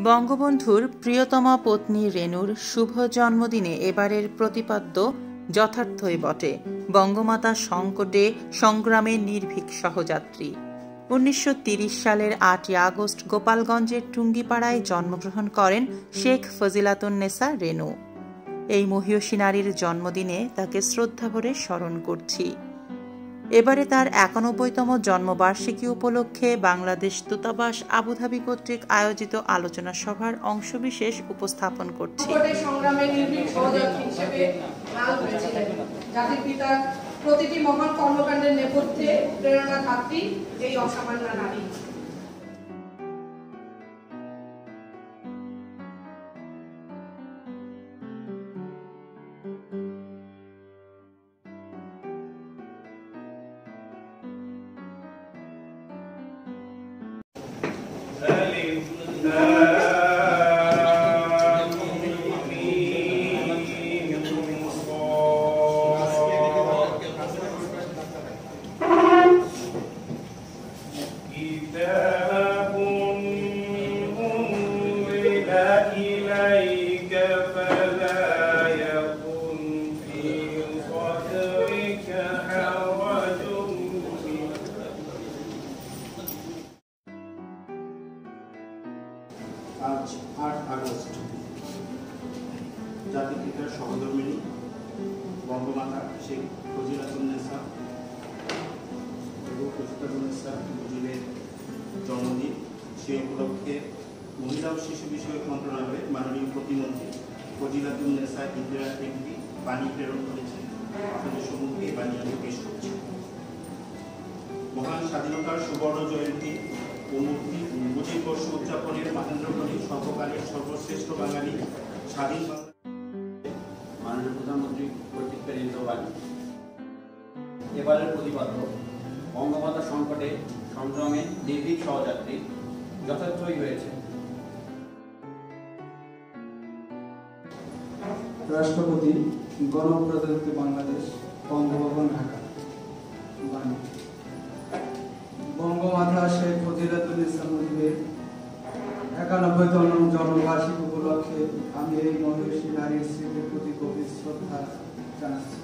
বঙ্গবন্ধুর প্রিয়তমা পত্নী রেনুর শুভ জন্মদিনে এবারের প্রতিপাদ্য যথার্থই বটে। বঙ্গমাতা সংকটে সংগ্রামে নির্ভীক সহযাত্রী। 1930 সালের 8 আগস্ট গোপালগঞ্জের টুঙ্গিপাড়ায় জন্মগ্রহণ করেন শেখ ফজিলাতুন্নেসা রেনু। এই মহীয়সী নারীর জন্মদিনে তাকে শ্রদ্ধাভরে স্মরণ করছি। এবারে তার 91তম জন্মবার্ষিকী উপলক্ষে বাংলাদেশ দূতাবাস আবুধাবি কর্তৃক আয়োজিত আলোচনা সভার অংশবিশেষ উপস্থাপন করছি। প্রতিটি মহান কর্মকাণ্ডের নেপথ্যে প্রেরণা থাকতেই এই অসামান্য নারী। আজ 8 আগস্ট জাতির পিতার সহধর্মিণী বঙ্গমাতা শেখ ফজিলাতুন্নেসা মুজিবের জন্মদিন। সেই উপলক্ষে মহিলা ও শিশু বিষয়ক মন্ত্রণালয়ের মাননীয় প্রতিমন্ত্রী ফজিলাতুন্নেসা ইন্দিরা একটি বাণী প্রেরণ করেছেন। আপনাদের সম্মুখে এই বাণী আমি পেশ করছি। মহান স্বাধীনতার সুবর্ণ জয়ন্তী ও মুজিব বর্ষ উদযাপনের মহেন্দ্রক্ষণে সর্বকালের সর্বশ্রেষ্ঠ বাঙালি স্বাধীন মাননীয় প্রধানমন্ত্রী কর্তৃক প্রেরিত বাণী। এবারের প্রতিপাদ্য বঙ্গমাতা সংকটে সংগ্রামে নির্ভীক সহযাত্রী যথার্থই হয়েছে। রাষ্ট্রপতি, গণপ্রজাতন্ত্রী বাংলাদেশ, বঙ্গভবন, ঢাকা। বাণী। বঙ্গমাতা শেখ ফজিলাতুন্নেসা মুজিবের 91তম জন্মবার্ষিকী উপলক্ষে আমি এই মহীয়সী নারীর স্মৃতির প্রতি গভীর শ্রদ্ধা জানাচ্ছি।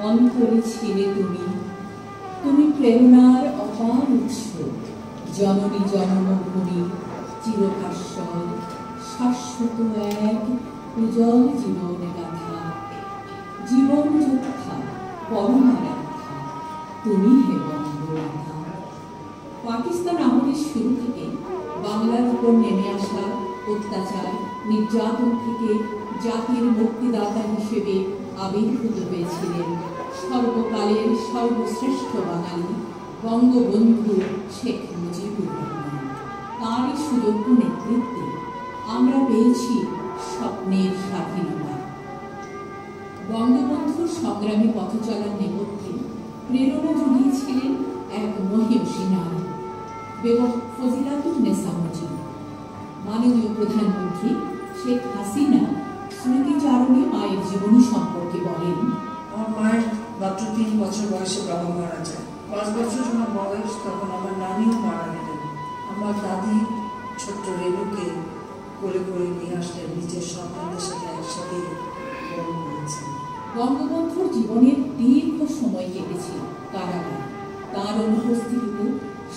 অন্তরে ছিলে তুমি প্রেরণার অপার উৎস, জননী জন্মভূমি চিরভাস্বর, শাশ্বত এক উজ্জ্বল জীবন গাথা, জীবন যোদ্ধা পরমারাধ্যা তুমি হে বঙ্গমাতা। পাকিস্তান আমলের শুরু থেকে বাংলার উপর নেমে আসা অত্যাচার নির্যাতন থেকে জাতির মুক্তিদাতা হিসেবে আবির্ভূত হয়েছিলেন সর্বকালের সর্বশ্রেষ্ঠ বাঙালি বঙ্গবন্ধু শেখ মুজিবুর রহমান। তাঁরই সুযোগ্য নেতৃত্বে আমরা পেয়েছি স্বপ্নের স্বাধীনতা। বঙ্গবন্ধুর সংগ্রামী পথ চলার নেপথ্যে প্রেরণা জুগিয়েছিলেন এক মহীয়সী নারী, বেগম ফজিলাতুন্নেসা মুজিব। মাননীয় প্রধানমন্ত্রী শেখ হাসিনা স্মৃতিচারণে মায়ের জীবনী সম্পর্কে বলেন, আমার মায়ের মাত্র 3 বছর বয়সে বাবা মারা যায়। 5 বছর যখন বয়স তখন আমার নানিও মারা গেলেন। আমার দাদি ছোট্ট রেনুকে কোলে করে নিয়ে আসলেন, নিজের সন্তানদের সাথে একসাথে বড় করেছেন। বঙ্গবন্ধুর জীবনের দীর্ঘ সময় কেটেছে কারাগারে। তাঁর অনুপস্থিতিতে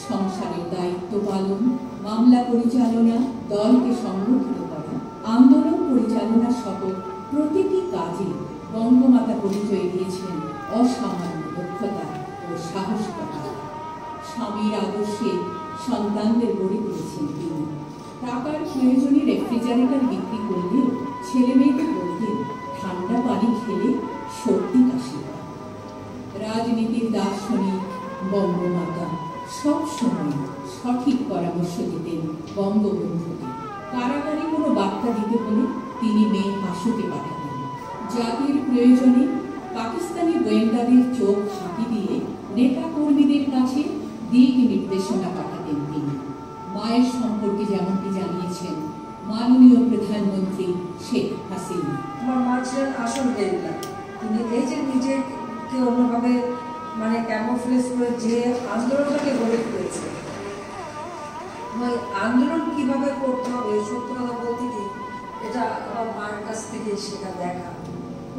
সংসারের দায়িত্ব পালন, মামলা পরিচালনা, দলকে সংগঠিত করা, আন্দোলন পরিচালনা সহ প্রতিটি কাজে বঙ্গমাতা পরিচয় দিয়েছেন অসামান্য দক্ষতা ও সাহসিকতা। স্বামীর আদর্শে সন্তানদের গড়ে তুলেছেন তিনি। টাকার প্রয়োজনে রেফ্রিজারেটর বিক্রি করলেও ছেলে মেয়েদের বলতেন ঠান্ডা পানি খেলে সর্দি কাশি হয়। রাজনীতির দার্শনিক বঙ্গমাতা সবসময় সঠিক পরামর্শ দিতেন বঙ্গবন্ধুকে। কারাগারে কোনো বার্তা দিতে হলে তিনি মেয়ে হাসুকে পাঠাতেন। জাতির প্রয়োজনে পাকিস্তানি গোয়েন্দাদের চোখ ফাঁকি দিয়ে নেতা কর্মীদের কাছে দিক নির্দেশনা পাঠাতেন তিনি। মায়ের সম্পর্কে যেমনটি জানিয়েছেন মাননীয় প্রধানমন্ত্রী শেখ হাসিনা, আমার মা ছিলেন আসল গেরিলা। তিনি এই যে নিজেকে অন্যভাবে মানে ক্যামোফ্লেজ করে যে আন্দোলনটাকে গড়ে তুলেছে, ওই আন্দোলন কিভাবে করতে হবে, সত্য কথা বলতে কি, এটা আমার মায়ের কাছ থেকে সেটা দেখা।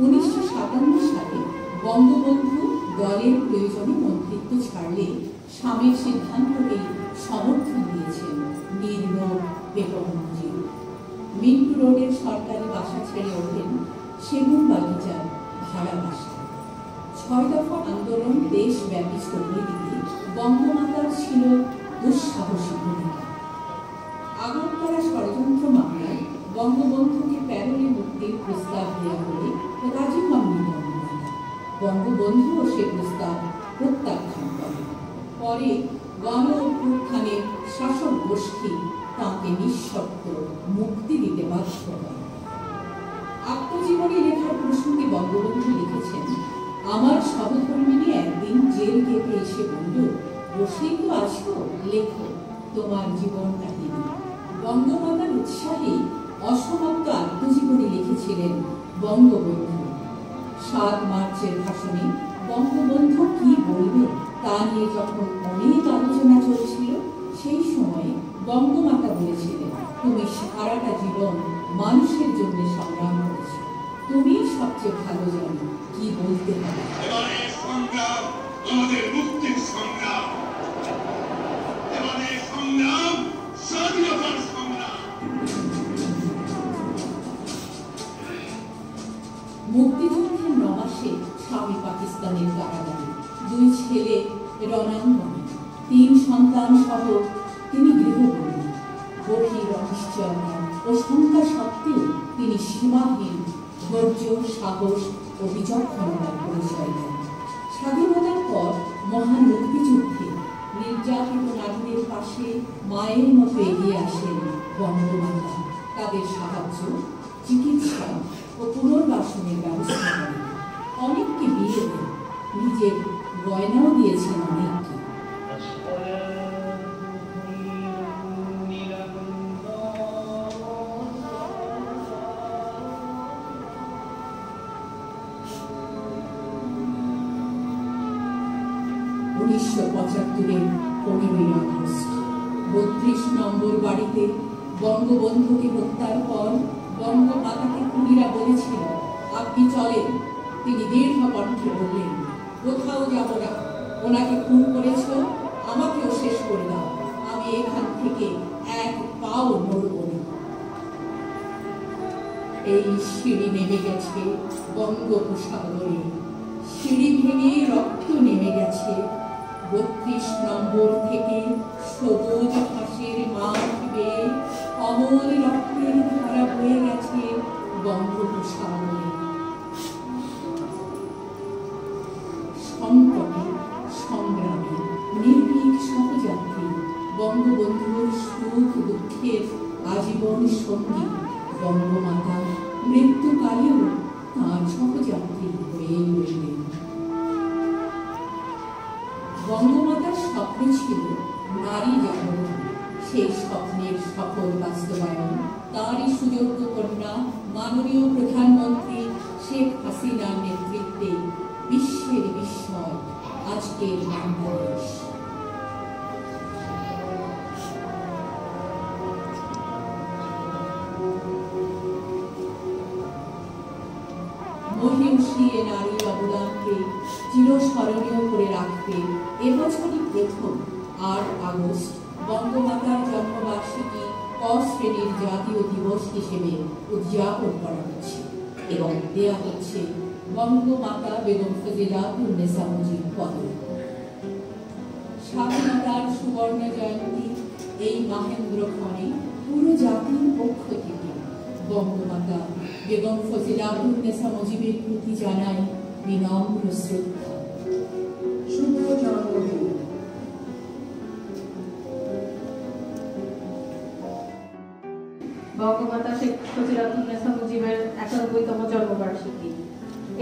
1957 সালে বঙ্গবন্ধু দলের প্রয়োজনে মন্ত্রিত্ব ছাড়লে স্বামীর সিদ্ধান্তকেই সমর্থন দিয়েছেন নির্মল বেগম মুজিব। মিন্টু রোডের সরকারি বাসা ছেড়ে ওঠেন সেগুন বাগিচার ভাড়া বাসা। 6 দফা আন্দোলন দেশব্যাপী ছড়িয়ে দিতে বঙ্গমাতার ছিল দুঃসাহসী ভূমিকা। আগরতলা ষড়যন্ত্র মামলায় বঙ্গবন্ধুকে প্যারোলে মুক্তির প্রস্তাব দেওয়া হলে রাজি হননি বঙ্গমাতা। বঙ্গবন্ধুও সে প্রস্তাব প্রত্যাখ্যান করেন। পরে গণ অভ্যুত্থানের শাসক গোষ্ঠী তাঁকে নিঃশর্ত মুক্তি দিতে বাধ্য করে। আত্মজীবনী লেখার প্রসঙ্গে বঙ্গবন্ধু লিখেছেন, আমার সহধর্মিনী একদিন জেল গেটে এসে বলল, বসেই তো আছো, লেখো তোমার জীবন কাহিনী। বঙ্গমাতার উৎসাহে অসমাপ্ত আত্মজীবনী লিখেছিলেন বঙ্গবন্ধু। 7 মার্চের ভাষণে বঙ্গবন্ধু কি বলবে তা নিয়ে যখন অনেক আলোচনা চলছিল, সেই সময়ে বঙ্গমাতা বলেছিলেন, তুমি সারাটা জীবন মানুষের জন্য সংগ্রাম করেছ, তুমি সবচেয়ে ভালো জানো কি বলতে হবে। এবারে সংগ্রাম আমাদের মুক্তির সংগ্রাম, এবারে সংগ্রাম স্বাধীনতার সংগ্রাম। মুক্তিযুদ্ধের 9 মাসে স্বামী পাকিস্তানের কারাগারে, 2 ছেলে রণাঙ্গনে, 3 সন্তান সহ তিনি গৃহবন্দী। গভীর অনিশ্চয়তা ও শঙ্কা সত্ত্বেও তিনি সীমাহীন ধৈর্য, সাহস ও বিচক্ষণতার পরিচয় দেন। স্বাধীনতার পর মহান মুক্তিযুদ্ধে নির্যাতিত নারীদের পাশে মায়ের মতো এগিয়ে আসেন বঙ্গমাতা। তাদের সাহায্য, চিকিৎসা ও পুনর্বাসনের ব্যবস্থা করেন। অনেককে বিয়ে দেন, নিজের গয়নাও দিয়েছেন অনেককে। উনিশশো 75-এর 15ই আগস্ট 32 নম্বর বাড়িতে বঙ্গবন্ধুকে হত্যার পর বঙ্গমাতাকে খুনিরা বলেছিল, আপনি চলেন। তিনি দীর্ঘ কণ্ঠে বললেন, কোথাও যাব না, ওনাকে খুন করেছ, আমাকেও শেষ করে দাও, আমি এখান থেকে 1 পাও নড়ব না। এই সিঁড়ি নেমে গেছে বঙ্গোপসাগরে, সিঁড়ি ভেঙে রক্ত নেমে গেছে। 32 নম্বর থেকে সবুজ ঘাসের মাঠ বেয়ে অমল রক্তের ধারা বয়ে গেছে বঙ্গোপসাগরে। সংকটে, সংগ্রামে নির্ভীক সহযাত্রী, বঙ্গবন্ধুর সুখ দুঃখের আজীবন সঙ্গী বঙ্গমাতা মৃত্যুকালেও তাঁর সহযাত্রী হয়ে রইলেন। বঙ্গমাতার স্বপ্ন ছিল নারী জাগরণ। সেই স্বপ্নের সফল বাস্তবায়ন তাঁরই সুযোগ্য কন্যা মাননীয় প্রধানমন্ত্রী শেখ হাসিনার নেতৃত্বে বিশ্বের বিস্ময় আজকের বাংলাদেশ। মহিষী এ নারী অবদানকে চিরস্মরণীয় করে রাখতে এবছরই প্রথম 8 আগস্ট বঙ্গমাতার জন্মবার্ষিকী ক শ্রেণীর জাতীয় দিবস হিসেবে উদযাপন করা হচ্ছে এবং দেয়া হচ্ছে বঙ্গমাতা বেগম ফজিলাতুন্নেসা মুজিব পদক। স্বাধীনতার সুবর্ণ জয়ন্তী এই মহেন্দ্রক্ষণে পুরো জাতির পক্ষ থেকে বঙ্গমাতা বেগম ফজিলাতুন্নেসা মুজিবের প্রতি জানাই বিনম্র শ্রদ্ধা। শুভ জন্মদিন। বঙ্গমাতা শেখ ফজিলাতুন্নেসা মুজিবের 91তম জন্মবার্ষিকী।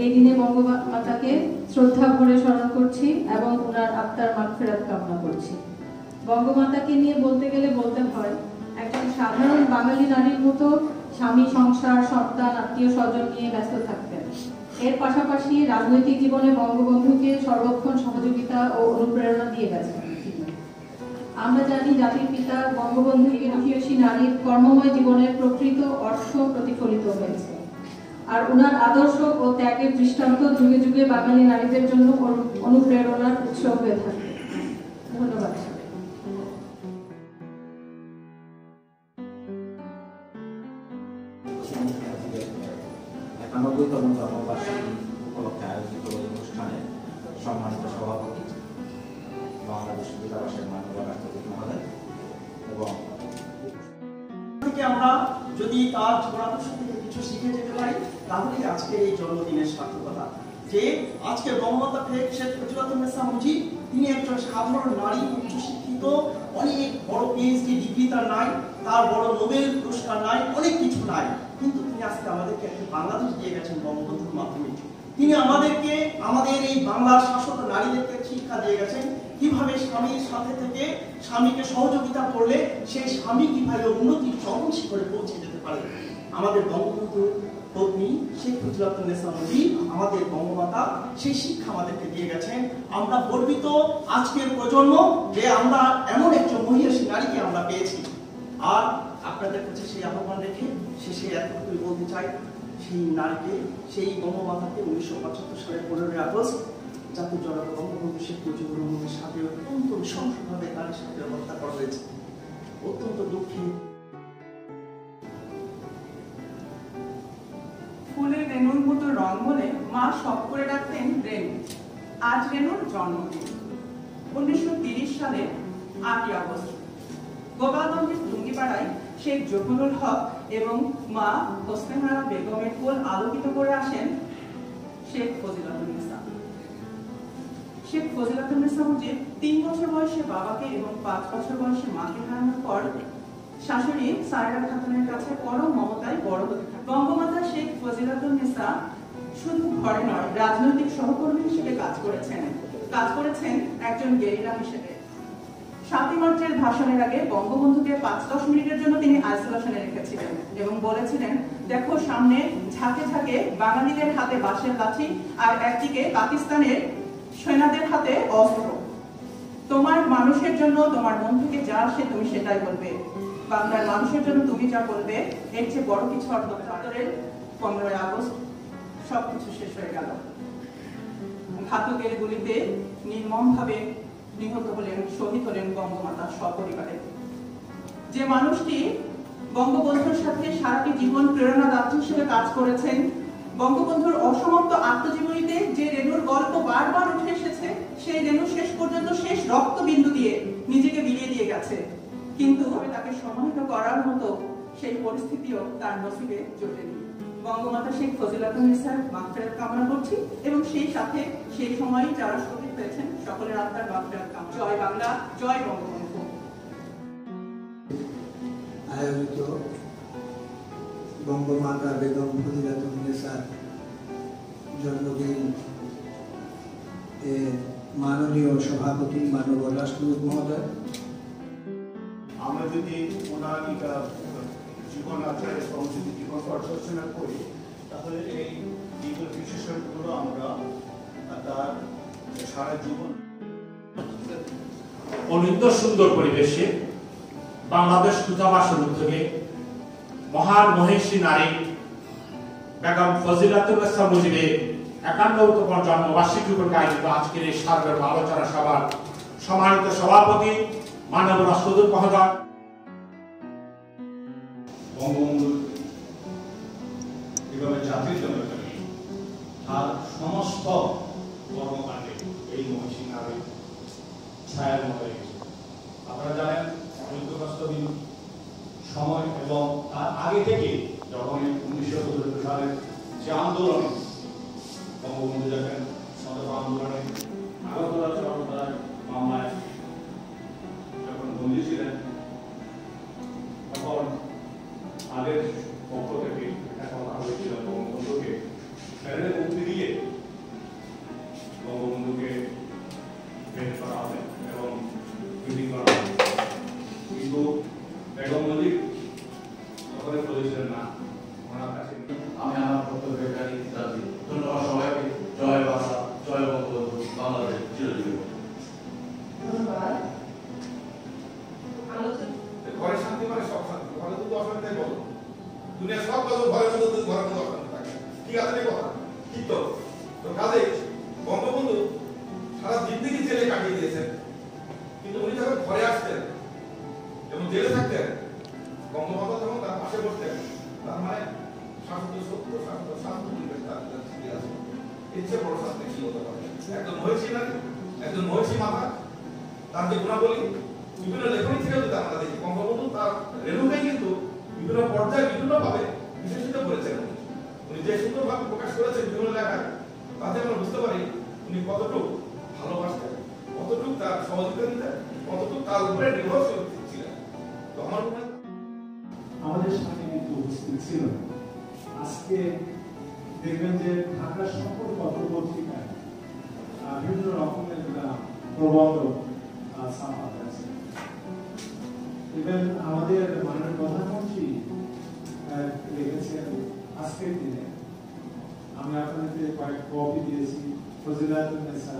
এই দিনে বঙ্গমাতাকে শ্রদ্ধা ভরে স্মরণ করছি এবং ওনার আত্মার মাগফিরাত কামনা করছি। বঙ্গমাতাকে নিয়ে বলতে গেলে বলতে হয়, একজন সাধারণ বাঙালি নারীর মতো স্বামী, সংসার, সন্তান, আত্মীয় স্বজন নিয়ে ব্যস্ত থাকতেন। এর পাশাপাশি রাজনৈতিক জীবনে বঙ্গবন্ধুকে সর্বক্ষণ সহযোগিতা ও অনুপ্রেরণা দিয়ে গেছেন। আমরা জানি জাতির পিতা বঙ্গবন্ধু মহিয়সী নারীর কর্মময় জীবনের প্রকৃত অর্থ প্রতিফলিত হয়েছে, আর ওনার আদর্শ ও ত্যাগের দৃষ্টান্ত যুগে যুগে বাঙালি নারীদের জন্য অনুপ্রেরণার উৎস হয়ে থাকে। ধন্যবাদ। 91তম জন্মবার্ষিকী উপলক্ষে আয়োজিত এই অনুষ্ঠানে সম্মানিত সভাপতি বাংলাদেশ দূতাবাসের মাননীয় রাষ্ট্রদূত মহোদয় এবং আমরা যদি তার জীবনাদর্শ থেকে কিছু শিখে যেতে পারি তাহলে আজকে এই জন্মদিনের সার্থকতা। যে আজকে বঙ্গমাতা শেখ মুজিবুন্নেছা মুজিব তিনি একজন সাধারণ নারী, উচ্চশিক্ষিত, অনেক বড় পিএইচডি ডিগ্রি তার নাই, তার বড় নোবেল পুরস্কার নাই, অনেক কিছু নাই, কিন্তু তিনি আজকে আমাদেরকে একটি বাংলাদেশ দিয়ে গেছেন বঙ্গবন্ধুর মাধ্যমে। তিনি আমাদেরকে, আমাদের এই বাংলার শাসক নারীদেরকে শিক্ষা দিয়ে গেছেন কিভাবে স্বামীর সাথে থেকে স্বামীকে সহযোগিতা করলে সেই স্বামী কিভাবে উন্নতির চরম শিখরে পৌঁছে যেতে পারে। আমাদের বঙ্গবন্ধু পত্নী শেখ মুজিবুন্নেছা মুজিব, আমাদের বঙ্গমাতা, সেই শিক্ষা আমাদেরকে দিয়ে গেছেন। আমরা গর্বিত আজকের প্রজন্ম যে আমরা এমন একজন মহিয়সী নারীকে আমরা পেয়েছি। আর আপনাদের কাছে সেই আহ্বান রেখে শেষে এতটুকুই বলতে চাই, সেই নারীকে, সেই বঙ্গমাতাকে 1975 সালের 15ই আগস্ট জাতির জনক বঙ্গবন্ধু শেখ মুজিবুর রহমানের সাথে অত্যন্ত নৃশংসভাবে তার সাথে হত্যা করা হয়েছে। অত্যন্ত দুঃখী। ফুলের রেণুর মতো রং বলে মা শখ করে রাখতেন রেণু। আজ রেণুর জন্মদিন 1930 সালে 8ই আগস্ট গোপালগঞ্জের টুঙ্গিপাড়ায় শেখ জহুরুল হক এবং মা হোসনেহারা বেগমের কোল আলোকিত করে আসেন শেখ ফজিলাতুন্নেছা। শেখ ফজিলাতুন্নেছা মুজিব 3 বছর বয়সে বাবাকে এবং 5 বছর বয়সে মাকে হারানোর পর শাশুড়ি সায়রা খাতুনের কাছে পরম মমতায় বড় হতে থাকে। বঙ্গমাতা শেখ ফজিলাতুন্নেছা শুধু ঘরে নয়, রাজনৈতিক সহকর্মী হিসেবে কাজ করেছেন একজন গেরিলা হিসেবে। 7ই মার্চের ভাষণের আগে বঙ্গবন্ধুকে 5-10 মিনিটের জন্য তিনি আইসোলেশনে রেখেছিলেন এবং বলেছিলেন, দেখো সামনে ঝাঁকে ঝাঁকে বাঙালিদের হাতে বাঁশের লাঠি আর একদিকে পাকিস্তানের সেনাদের হাতে অস্ত্র। তোমার মানুষের জন্য তোমার মন থেকে যা আসে তুমি সেটাই বলবে। বাংলার মানুষের জন্য তুমি যা বলবে এর চেয়ে বড় কিছু আর হতে পারে। 15ই আগস্ট সবকিছু শেষ হয়ে গেল। ঘাতকের গুলিতে নির্মমভাবে নিহত হলেন, শহীদ হলেন বঙ্গমাতা সপরিবারে। যে মানুষটি বঙ্গবন্ধুর সাথে সারাটি জীবন প্রেরণাদাত্রী হিসেবে কাজ করেছেন, বঙ্গবন্ধুর অসমাপ্ত আত্মজীবনীতে যে রেণুর গল্প বারবার উঠে এসেছে, সেই রেণু শেষ পর্যন্ত শেষ রক্তবিন্দু দিয়ে নিজেকে বিলিয়ে দিয়ে গেছে, কিন্তু তাকে সম্মানিত করার মতো সেই পরিস্থিতিও তার নসিবে জোটেনি। বঙ্গমাতা শেখ ফজিলাতুন্নেছার মাগফিরাত কামনা করছি এবং সেই সাথে সেই সময় যারা শহীদ হয়েছেন সকলের আত্মার মাগফিরাত কামনা। জয় বাংলা, জয় বঙ্গবন্ধু। আয়োজিত বঙ্গমাতা বেগম ফজিলাতুন্নেছার জন্মদিন মাননীয় সভাপতি মাননীয় রাষ্ট্রদূত মহোদয়, আমরা যদি ওনার জীবন আচার এবং যদি জীবন পর্যালোচনা করি তাহলে এই জীবন বিশেষণগুলো আমরা তার সারা জীবন অনিন্দ সুন্দর পরিবেশে বাংলাদেশ দূতাবাসের উদ্যোগে মহান মহিষী নারী বেগম ফজিলাতুন্নেছা মুজিবের 51তম জন্মবার্ষিকী উপলক্ষে আয়োজিত আজকের এই সার্বজনীন আলোচনা সভার সম্মানিত সভাপতি মাননীয় রাষ্ট্রদূত মহোদয়, বঙ্গবন্ধু এভাবে জাতির জন্য তার সমস্ত কর্মকাণ্ডে এই মহিষী নারী ছায়ার মতো রেখেছে। আপনারা জানেন যুদ্ধগ্রস্তহীন সময় এবং তার আগে থেকে যখন 1974 সালের যে আন্দোলনে বঙ্গবন্ধু যখন সদর আন্দোলনে আগরতলা চরমতলার মামলায় যখন বন্দী ছিলেন, তখন তাদের পক্ষ থেকে একটা কথা হয়েছিল বঙ্গবন্ধুকে ফেরেলে মুক্তি দিয়ে বঙ্গবন্ধুকে বের করা হবে এবং মিটিং করা হবে, কিন্তু বেগম মুজিব তখন বলেছিলেন না, ওনার কাছে আমি আমার বক্তব্যের কাছে রাজি। ধন্যবাদ সবাইকে। জয় বাংলা, জয় বঙ্গবন্ধু, বাংলাদেশ চিরজীবী। ধন্যবাদ। কথাই বলো, দুনিয়া সব কথা ঘরের মধ্যে ঘরের মধ্যে অশান্তি থাকে, ঠিক আছে না কথা? ঠিক তো? তো কাজে বঙ্গবন্ধু সারা জিন্দেগি জেলে কাটিয়ে দিয়েছেন, কিন্তু উনি যখন ঘরে আসতেন এবং জেলে থাকতেন, বঙ্গবন্ধু যখন তার পাশে বসতেন, তার মানে শান্ত সত্য শান্ত শান্ত পরিবেশ তার ছিল আছে। ইচ্ছে বড় শান্তি কি হতে পারে? একজন মহিষী নারী, একজন মহিষী মাতা, তার যে গুণাবলী বিভিন্ন লেখনী থেকে যদি আমরা দেখি, বঙ্গবন্ধু তার রেণুকে কিন্তু বিভিন্ন পর্যায়ে বিভিন্ন ভাবে বিশেষিত করেছেন। উনি যে সুন্দরভাবে প্রকাশ করেছেন বিভিন্ন লেখায়, তাতে আমরা বুঝতে পারি উনি কতটুকু ভালোবাসতেন, কতটুকু তার সহযোগিতা দিতেন, কতটুকু তার উপরে নির্ভরশীল ছিলেন। তো আমার মনে হয় আমাদের সামনে কিন্তু উপস্থিত ছিল। আজকে দেখবেন যে ঢাকার সকল পত্রপত্রিকায় বিভিন্ন রকমের প্রবন্ধ ছাপা হয়েছে। ইভেন আমাদের মাননীয় প্রধানমন্ত্রী লিখেছেন আজকের দিনে, আমি আপনাদেরকে কয়েক কপি দিয়েছি, ফজিলাতুন্নেসা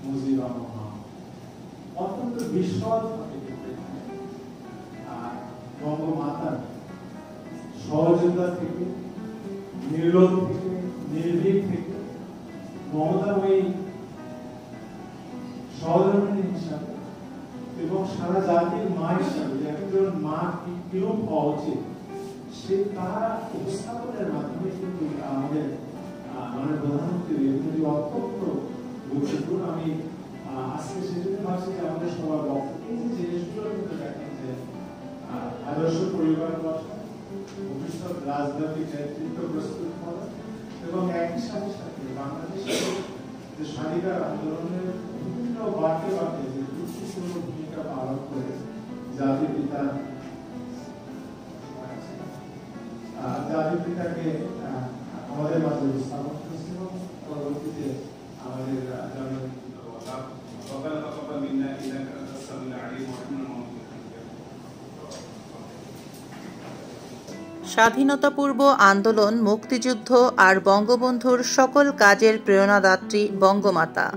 মুজিবা মহা অত্যন্ত বিশদভাবে বঙ্গমাতার সহযোগিতা থেকে, নির্লোভ থেকে, নির্ভীক থেকে, মমতাময়ী সহধর্মিণী হিসাবে এবং সারা জাতির মা হিসাবে একজন মা কিরূপ হওয়া উচিত সে তারা উপস্থাপনের মাধ্যমে কিন্তু আমাদের মানে প্রধানমন্ত্রী এগুলি অত্যন্ত গুরুত্বপূর্ণ। আমি আজকে সেজন্য ভাবছি যে আমাদের সবার বক্তব্য এই যে জিনিসগুলো কিন্তু দেখেন যে আদর্শ পরিবার গঠন, ভবিষ্যৎ রাজনৈতিক নেতৃত্ব প্রস্তুত করা এবং একই সাথে সাথে বাংলাদেশের যে স্বাধিকার আন্দোলনের বিভিন্ন বাক্যে বাক্যে যে গুরুত্বপূর্ণ ভূমিকা পালন করে জাতির পিতাকে আমাদের মাঝে উপস্থাপন করেছিল। পরবর্তীতে আমাদের স্বাধীনতাপূর্ব আন্দোলন, মুক্তিযুদ্ধ আর বঙ্গবন্ধুর সকল কাজের প্রেরণাদাত্রী বঙ্গমাতা।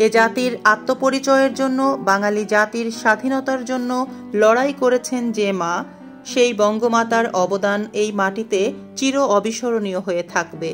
এ জাতির আত্মপরিচয়ের জন্য, বাঙালি জাতির স্বাধীনতার জন্য লড়াই করেছেন যে মা, সেই বঙ্গমাতার অবদান এই মাটিতে চির অবিস্মরণীয় হয়ে থাকবে।